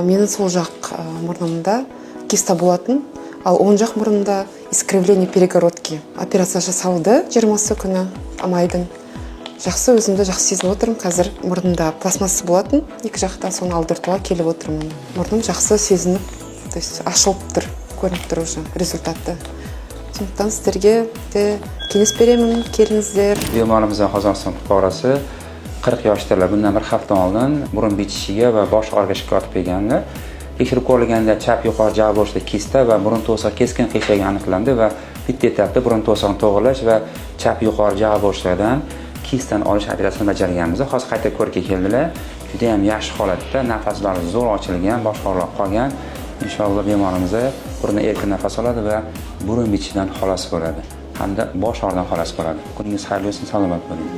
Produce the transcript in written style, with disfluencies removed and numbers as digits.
Менің сол жақ мұрнымда киста болатын, ал оң жақ мұрнымда искривление перегородки. Операция жасалды 20 күні майдың. Жақсы, өзімді жақсы сезініп отырмын. Қазір мұрнымда пластмасса болатын, екі жақта соны алдыртуға келіп отырмын. Мұрным жақсы сезініп, то есть ашылып тұр, көрініп тұр уже результатты. Сондықтан сіздерге де кеңес беремін, келіңіздер. Bemorimiz Qozog'iston fuqarosi 40 yoshdalar. Bundan bir hafta oldin burun bitishiga va bosh og'rig'iga shikoyat qilgandi. Tekshirib ko'rilganda chap yuqori jag boshida kista va burun to'siq keskin qiyshaygi aniqlandi va bitta etapda burun to'siqni to'g'irlash va chap yuqori jag boshidan kistani olish operatsiyasini bajarganmiz. Hozir qayta ko'rikka keldilar. Juda ham yaxshi holatda, nafaslari zo'r ochilgan, bosh og'riq qolgan. Inshaalloh bemorimiz burundan erkin nafas oladi va burun bitishidan xalos bo'ladi. Hamda bosh og'riqdan xalos bo'ladi. Kuningiz xayrli bo'lsin, salomat bo'ling.